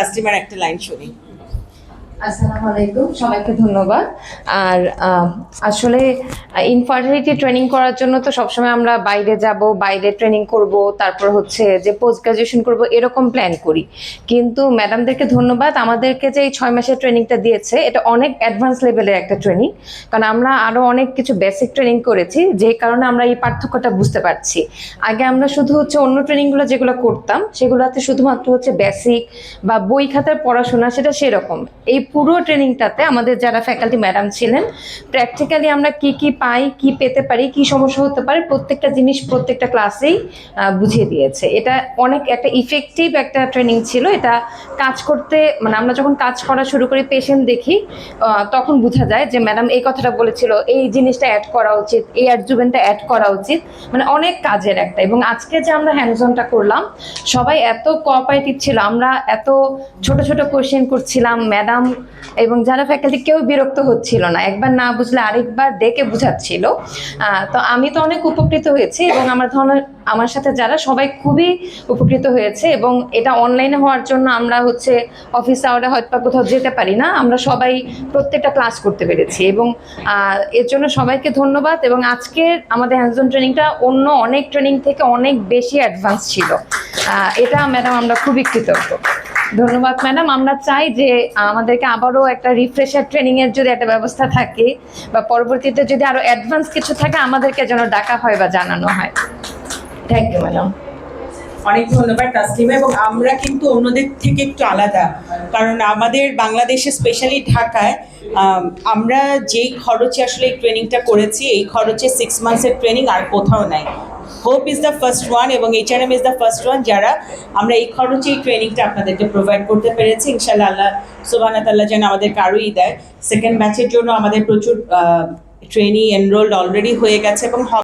তাসলিমার একটা লাইন শুনি। আসসালামু আলাইকুম, সবাইকে ধন্যবাদ। আর আসলে ইনফার্টিলিটি ট্রেনিং করার জন্য তো সবসময় আমরা বাইরে যাব, বাইরে ট্রেনিং করব, তারপর হচ্ছে যে পোস্ট গ্রাজুয়েশন করব, এরকম প্ল্যান করি। কিন্তু ম্যাডামদেরকে ধন্যবাদ, আমাদেরকে যে এই 6 মাসের ট্রেনিংটা দিয়েছে এটা অনেক অ্যাডভান্স লেভেলের একটা ট্রেনিং। কারণ আমরা আরও অনেক কিছু বেসিক ট্রেনিং করেছি, যে কারণে আমরা এই পার্থক্যটা বুঝতে পারছি। আগে আমরা শুধু হচ্ছে অন্য ট্রেনিংগুলো যেগুলো করতাম সেগুলোতে শুধুমাত্র হচ্ছে বেসিক বা বই খাতার পড়াশোনা, সেটা সেরকম। এই পুরো ট্রেনিংটাতে আমাদের যারা ফ্যাকাল্টি ম্যাডাম ছিলেন, প্র্যাকটিক্যালি আমরা কি কি পাই, কি পেতে পারি, কি সমস্যা হতে পারে, প্রত্যেকটা জিনিস প্রত্যেকটা ক্লাসেই বুঝিয়ে দিয়েছে। এটা অনেক একটা ইফেক্টিভ একটা ট্রেনিং ছিল। এটা কাজ করতে মানে আমরা যখন কাজ করা শুরু করি, পেশেন্ট দেখি, তখন বোঝা যায় যে ম্যাডাম এই কথাটা বলেছিল, এই জিনিসটা অ্যাড করা উচিত, এই অ্যাডজুভেন্টটা অ্যাড করা উচিত, মানে অনেক কাজের একটা। এবং আজকে যে আমরা হ্যান্ডজনটা করলাম, সবাই এত কোঅপারেটিভ ছিল, আমরা এত ছোট ছোট কোয়েশ্চেন করছিলাম, ম্যাডাম এবং যারা ফ্যাকাল্টি কেউ বিরক্ত হচ্ছিল না, একবার না বুঝলে আরেকবার ডেকে বুঝাচ্ছিল। তো আমি তো অনেক উপকৃত হয়েছি এবং আমার সাথে যারা সবাই খুবই উপকৃত হয়েছে। এবং এটা অনলাইনে হওয়ার জন্য আমরা হচ্ছে অফিস আওয়ারে হয়তো কোথাও যেতে পারি না, আমরা সবাই প্রত্যেকটা ক্লাস করতে পেরেছি। এবং এর জন্য সবাইকে ধন্যবাদ। এবং আজকের আমাদের হ্যান্ডজন ট্রেনিংটা অন্য অনেক ট্রেনিং থেকে অনেক বেশি অ্যাডভান্স ছিল। এটা ম্যাডাম আমরা খুবই কৃতজ্ঞ। ধন্যবাদ ম্যাডাম। আমরা চাই যে আমাদেরকে আবারও একটা রিফ্রেশার ট্রেনিং এর যদি একটা ব্যবস্থা থাকে বা পরবর্তীতে যদি আরো অ্যাডভান্স কিছু থাকে আমাদেরকে যেন ডাকা হয় বা জানানো হয়। Thank you madam. অনেক ধন্যবাদ তাসলিমা। এবং আমরা কিন্তু অন্যদের থেকে একটু আলাদা, কারণ আমাদের বাংলাদেশে স্পেশালি ঢাকায় আমরা যেই খরচে আসলে এই ট্রেনিংটা করেছি, এই খরচে 6 মান্থসের ট্রেনিং আর কোথাও নাই। Hope is the first one এবং HRM is the first one যারা আমরা এই খরচে এই ট্রেনিংটা আপনাদেরকে প্রোভাইড করতে পেরেছি। ইনশাআল্লাহ আল্লাহ সুবহানাহু ওয়া তাআলা যেন আমাদেরকে আরোই দেয়। সেকেন্ড ব্যাচের জন্য আমাদের প্রচুর ট্রেনি এনরোলড অলরেডি হয়ে গেছে এবং